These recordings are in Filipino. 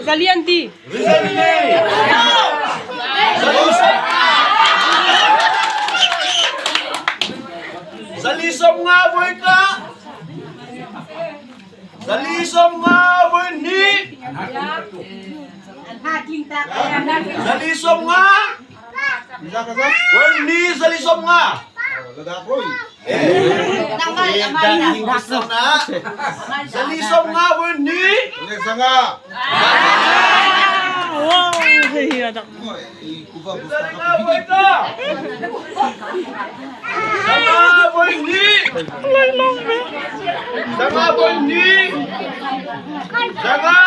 Zalianti. Zalisom nga boy ka. Zalisom nga boy ni. Zalisom nga. Boy ni zalisom nga. Zalisom nga boy ni. Wow, iya dak. Zali nga boy ka. Sama boy ni. Sama boy ni. Sama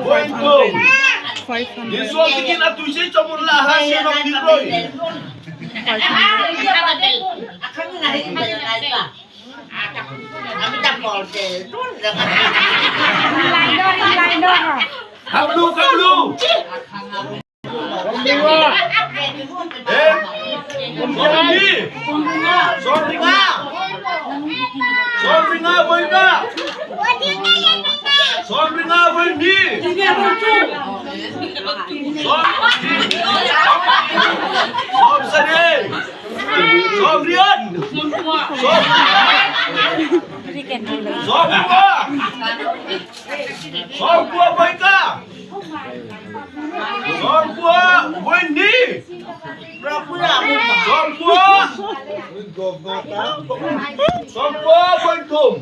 boy ko. 500. Yeso bikin atusi comur lahan senok diroy. Kablu. Sombringa boy ka. Sombringa boy ni. Somsade. Sombrian. Sombua boy ka. Sombua boy ni. Sombua boy kum.